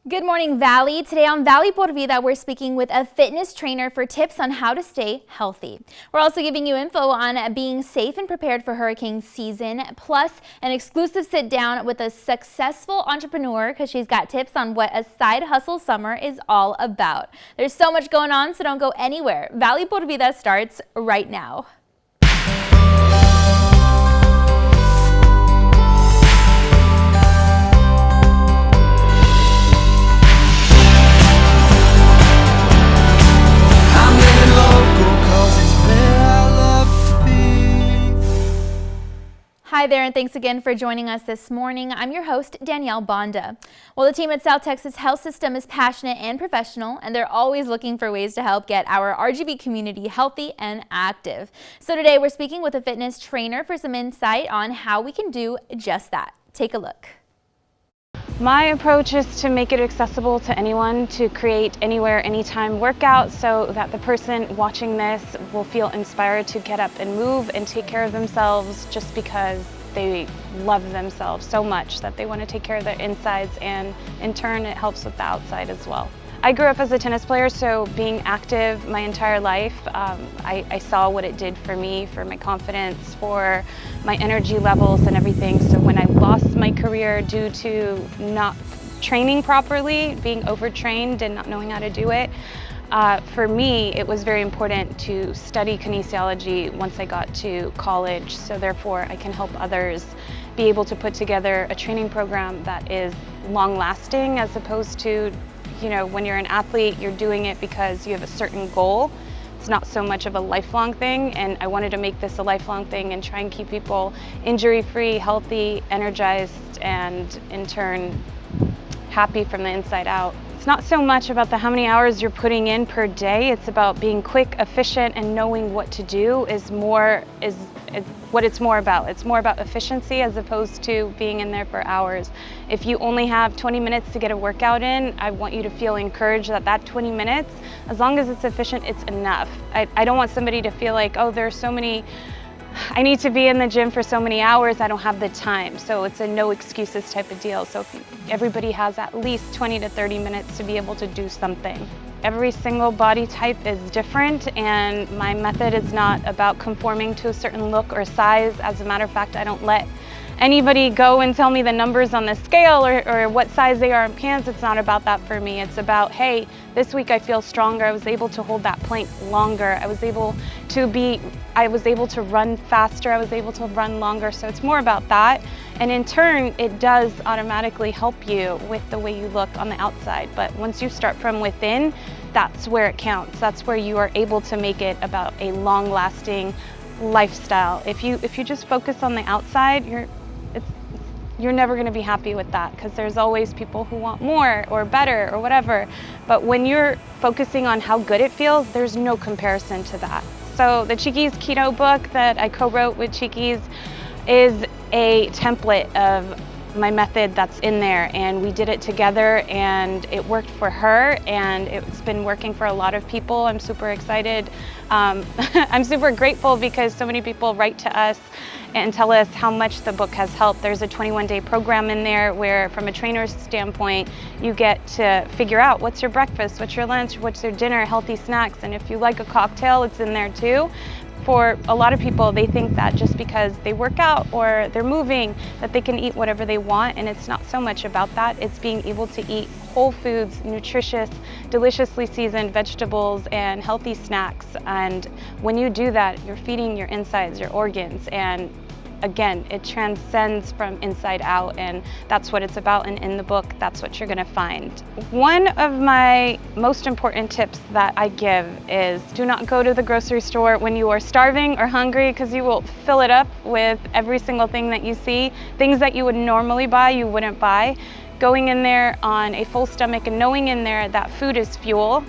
Good morning, Valley. Today on Valley por Vida, we're speaking with a fitness trainer for tips on how to stay healthy. We're also giving you info on being safe and prepared for hurricane season, plus an exclusive sit down with a successful entrepreneur because she's got tips on what a side hustle summer is all about. There's so much going on, so don't go anywhere. Valley por Vida starts right now. Hi there, and thanks again for joining us this morning. I'm your host, Danielle Banda. Well, the team at South Texas Health System is passionate and professional, and they're always looking for ways to help get our RGV community healthy and active. So today we're speaking with a fitness trainer for some insight on how we can do just that. Take a look. My approach is to make it accessible to anyone, to create anywhere, anytime workouts so that the person watching this will feel inspired to get up and move and take care of themselves just because they love themselves so much that they want to take care of their insides, and in turn it helps with the outside as well. I grew up as a tennis player, so being active my entire life, I saw what it did for me, for my confidence, for my energy levels and everything. So when I lost my career due to not training properly, being overtrained and not knowing how to do it, for me it was very important to study kinesiology once I got to college, so therefore I can help others be able to put together a training program that is long-lasting, as opposed to, you know, when you're an athlete, you're doing it because you have a certain goal. It's not so much of a lifelong thing, and I wanted to make this a lifelong thing and try and keep people injury-free, healthy, energized, and in turn happy from the inside out. It's not so much about how many hours you're putting in per day. It's about being quick, efficient, and knowing what to do is what it's more about. It's more about efficiency as opposed to being in there for hours. If you only have 20 minutes to get a workout in, I want you to feel encouraged that 20 minutes, as long as it's efficient, it's enough. I don't want somebody to feel like, oh, there's so many, I need to be in the gym for so many hours, I don't have the time. So it's a no excuses type of deal. So everybody has at least 20 to 30 minutes to be able to do something. Every single body type is different, and my method is not about conforming to a certain look or size. As a matter of fact, I don't let anybody go and tell me the numbers on the scale or what size they are in pants. It's not about that for me. It's about, hey, this week I feel stronger. I was able to hold that plank longer. I was able to run faster. I was able to run longer. So it's more about that. And in turn, it does automatically help you with the way you look on the outside. But once you start from within, that's where it counts. That's where you are able to make it about a long-lasting lifestyle. If you just focus on the outside, you're never going to be happy with that, because there's always people who want more or better or whatever. But when you're focusing on how good it feels, there's no comparison to that. So the Chiquis Keto book that I co-wrote with Chiquis is a template of my method that's in there, and we did it together, and it worked for her, and it's been working for a lot of people. I'm super excited. I'm super grateful because so many people write to us and tell us how much the book has helped. There's a 21-day program in there where, from a trainer's standpoint, you get to figure out what's your breakfast, what's your lunch, what's your dinner, healthy snacks, and if you like a cocktail, it's in there too. For a lot of people, they think that just because they work out or they're moving, that they can eat whatever they want, and it's not so much about that. It's being able to eat whole foods, nutritious, deliciously seasoned vegetables, and healthy snacks. And when you do that, you're feeding your insides, your organs, and again, it transcends from inside out, and that's what it's about. And in the book, that's what you're going to find. One of my most important tips that I give is, do not go to the grocery store when you are starving or hungry, because you will fill it up with every single thing that you see. Things that you would normally buy, you wouldn't buy. Going in there on a full stomach and knowing in there that food is fuel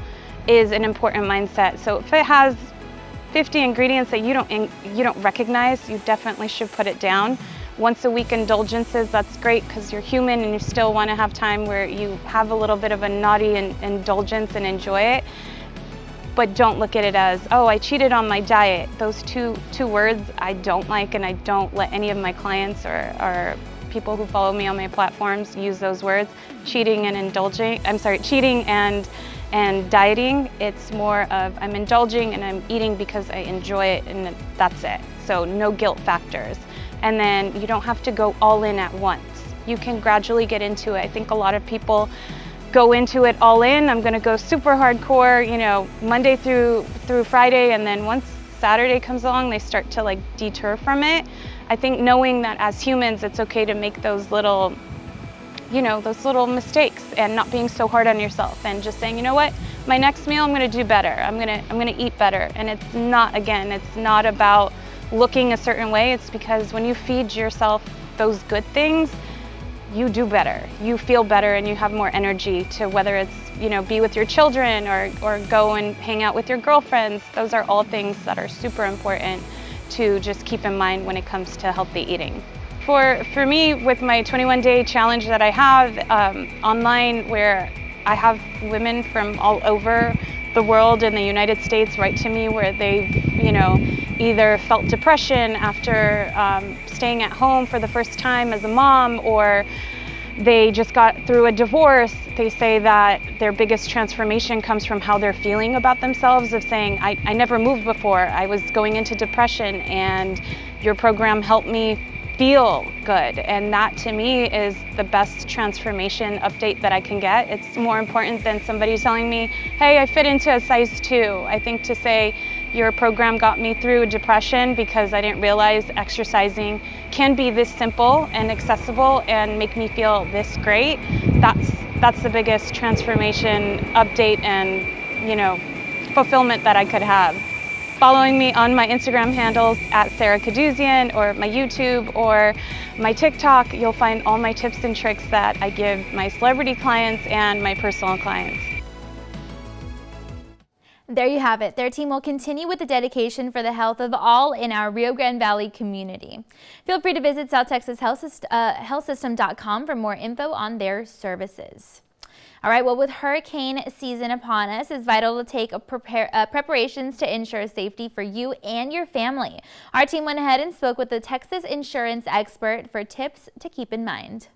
is an important mindset. So if it has 50 ingredients that you don't recognize, you definitely should put it down. Once a week indulgences, that's great, because you're human and you still want to have time where you have a little bit of a naughty indulgence and enjoy it. But don't look at it as, oh, I cheated on my diet. Those two words I don't like, and I don't let any of my clients or people who follow me on my platforms use those words, cheating and dieting. It's more of I'm indulging and I'm eating because I enjoy it, and that's it. So no guilt factors. And then you don't have to go all in at once. You can gradually get into it. I think a lot of people go into it all in. I'm gonna go super hardcore, you know, Monday through Friday, and then once Saturday comes along, they start to like deter from it. I think knowing that as humans, it's okay to make those little, you know, those little mistakes, and not being so hard on yourself, and just saying, you know what, my next meal I'm gonna do better. I'm gonna eat better. And it's not, again, it's not about looking a certain way. It's because when you feed yourself those good things, you do better, you feel better, and you have more energy to, whether it's, you know, be with your children or go and hang out with your girlfriends. Those are all things that are super important to just keep in mind when it comes to healthy eating. For me, with my 21-day challenge that I have online, where I have women from all over the world in the United States write to me where they've, you know, either felt depression after staying at home for the first time as a mom, or they just got through a divorce. They say that their biggest transformation comes from how they're feeling about themselves, of saying, I never moved before, I was going into depression, and your program helped me feel good. And that to me is the best transformation update that I can get. It's more important than somebody telling me, hey, I fit into a size 2. I think to say, your program got me through depression because I didn't realize exercising can be this simple and accessible and make me feel this great. That's the biggest transformation update and, you know, fulfillment that I could have. Following me on my Instagram handles at Sarah Kaduzian, or my YouTube, or my TikTok, you'll find all my tips and tricks that I give my celebrity clients and my personal clients. There you have it. Their team will continue with the dedication for the health of all in our Rio Grande Valley community. Feel free to visit SouthTexasHealthSystem.com for more info on their services. All right, well, with hurricane season upon us, it's vital to take preparations to ensure safety for you and your family. Our team went ahead and spoke with the Texas insurance expert for tips to keep in mind.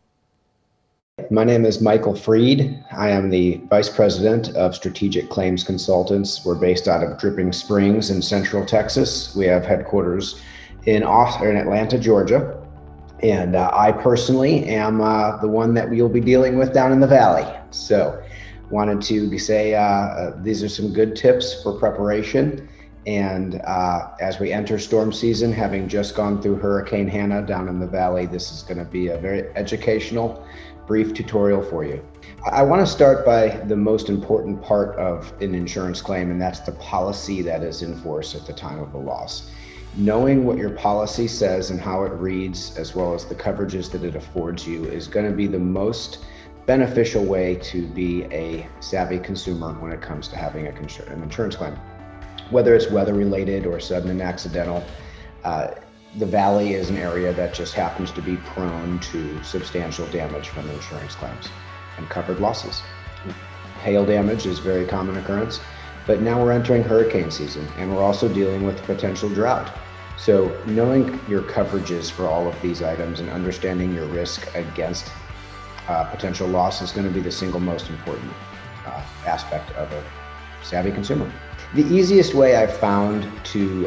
My name is Michael Freed. I am the Vice President of Strategic Claims Consultants. We're based out of Dripping Springs in Central Texas. We have headquarters in Atlanta, Georgia. And I personally am the one that we'll be dealing with down in the Valley. So wanted to say these are some good tips for preparation. And as we enter storm season, having just gone through Hurricane Hannah down in the Valley, this is going to be a very educational, brief tutorial for you. I want to start by the most important part of an insurance claim, and that's the policy that is in force at the time of the loss. Knowing what your policy says and how it reads, as well as the coverages that it affords you, is going to be the most beneficial way to be a savvy consumer when it comes to having an insurance claim. Whether it's weather related or sudden and accidental, the Valley is an area that just happens to be prone to substantial damage from insurance claims and covered losses. Hail damage is a very common occurrence, but now we're entering hurricane season, and we're also dealing with potential drought. So knowing your coverages for all of these items and understanding your risk against potential loss is going to be the single most important aspect of a savvy consumer. The easiest way I've found to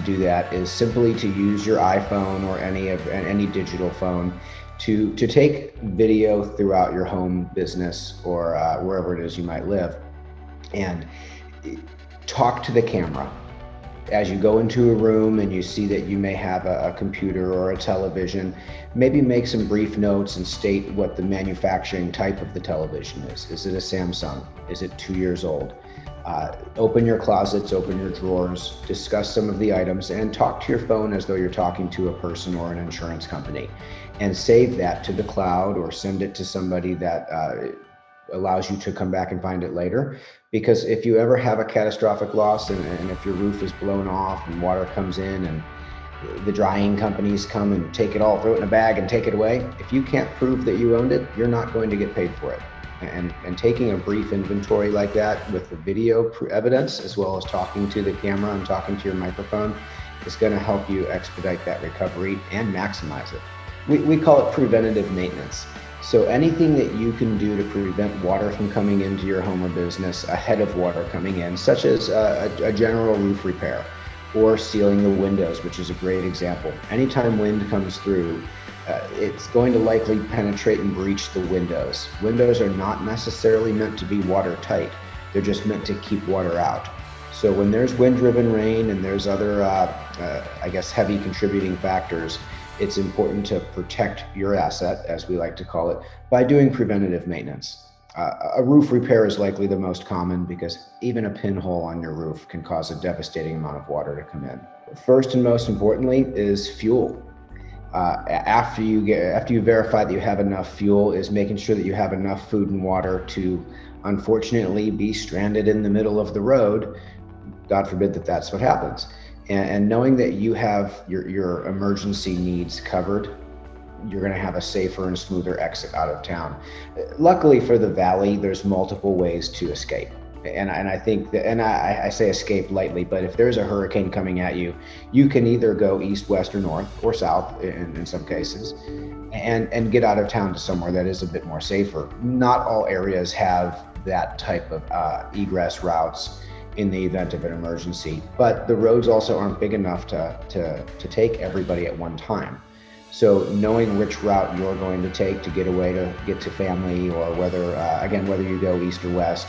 do that is simply to use your iPhone or any digital phone to take video throughout your home business or wherever it is you might live, and talk to the camera. As you go into a room and you see that you may have a computer or a television, maybe make some brief notes and state what the manufacturing type of the television is. Is it a Samsung? Is it 2 years old? Open your closets, open your drawers, discuss some of the items, and talk to your phone as though you're talking to a person or an insurance company. And save that to the cloud or send it to somebody that allows you to come back and find it later. Because if you ever have a catastrophic loss and if your roof is blown off and water comes in and the drying companies come and take it all, throw it in a bag and take it away, if you can't prove that you owned it, you're not going to get paid for it. And taking a brief inventory like that with the video evidence, as well as talking to the camera and talking to your microphone, is going to help you expedite that recovery and maximize it. We call it preventative maintenance. So anything that you can do to prevent water from coming into your home or business ahead of water coming in, such as a general roof repair or sealing the windows, which is a great example. Anytime wind comes through, it's going to likely penetrate and breach the windows. Windows are not necessarily meant to be watertight. They're just meant to keep water out. So when there's wind-driven rain and there's other, heavy contributing factors, it's important to protect your asset, as we like to call it, by doing preventative maintenance. A roof repair is likely the most common because even a pinhole on your roof can cause a devastating amount of water to come in. First and most importantly is fuel. After you verify that you have enough fuel, is making sure that you have enough food and water to, unfortunately, be stranded in the middle of the road. God forbid that that's what happens. And knowing that you have your emergency needs covered, you're going to have a safer and smoother exit out of town. Luckily for the Valley, there's multiple ways to escape. And I think that, and I say escape lightly, but if there's a hurricane coming at you, you can either go east, west, or north, or south in some cases, and get out of town to somewhere that is a bit more safer. Not all areas have that type of egress routes in the event of an emergency, but the roads also aren't big enough to take everybody at one time. So knowing which route you're going to take to get away, to get to family, or whether you go east or west,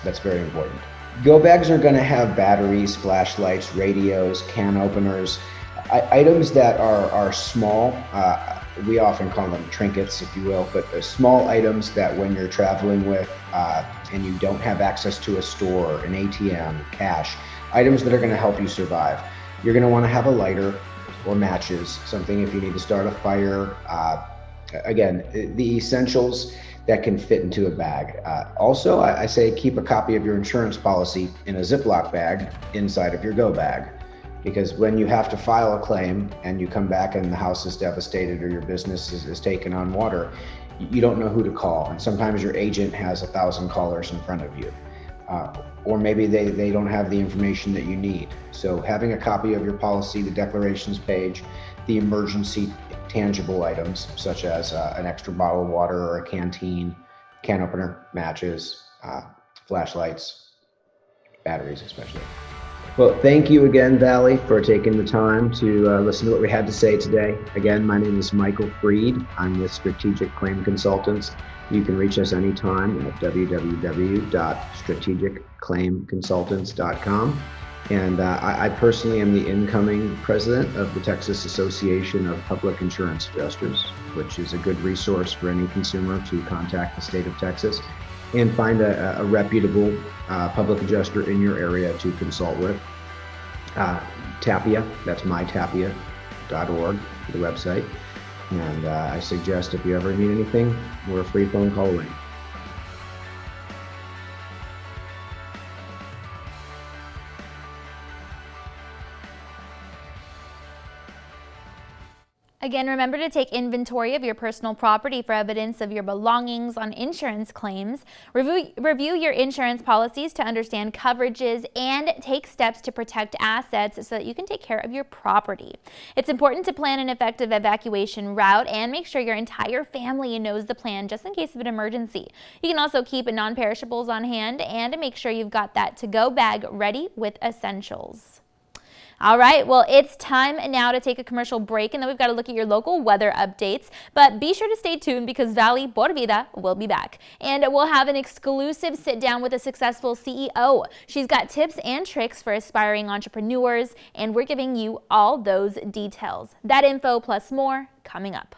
that's very important. Go bags are going to have batteries, flashlights, radios, can openers, items that are small. We often call them trinkets, if you will, but small items that when you're traveling with and you don't have access to a store, an ATM, cash, items that are going to help you survive. You're going to want to have a lighter or matches, something if you need to start a fire. Again, the essentials that can fit into a bag. Also, I say keep a copy of your insurance policy in a Ziploc bag inside of your go bag. Because when you have to file a claim and you come back and the house is devastated or your business is taken on water, you don't know who to call. And sometimes your agent has 1,000 callers in front of you. Or maybe they don't have the information that you need. So having a copy of your policy, the declarations page, the emergency tangible items, such as an extra bottle of water or a canteen, can opener, matches, flashlights, batteries especially. Well, thank you again, Valley, for taking the time to listen to what we had to say today. Again, my name is Michael Freed. I'm with Strategic Claim Consultants. You can reach us anytime at www.strategicclaimconsultants.com. And I personally am the incoming president of the Texas Association of Public Insurance Adjusters, which is a good resource for any consumer to contact the state of Texas and find a reputable public adjuster in your area to consult with. Tapia, that's mytapia.org for the website. And I suggest if you ever need anything, we're a free phone call away. Again, remember to take inventory of your personal property for evidence of your belongings on insurance claims. Review your insurance policies to understand coverages and take steps to protect assets so that you can take care of your property. It's important to plan an effective evacuation route and make sure your entire family knows the plan just in case of an emergency. You can also keep non-perishables on hand and make sure you've got that to-go bag ready with essentials. All right, well, it's time now to take a commercial break, and then we've got to look at your local weather updates. But be sure to stay tuned because Valley por Vida will be back. And we'll have an exclusive sit-down with a successful CEO. She's got tips and tricks for aspiring entrepreneurs, and we're giving you all those details. That info plus more coming up.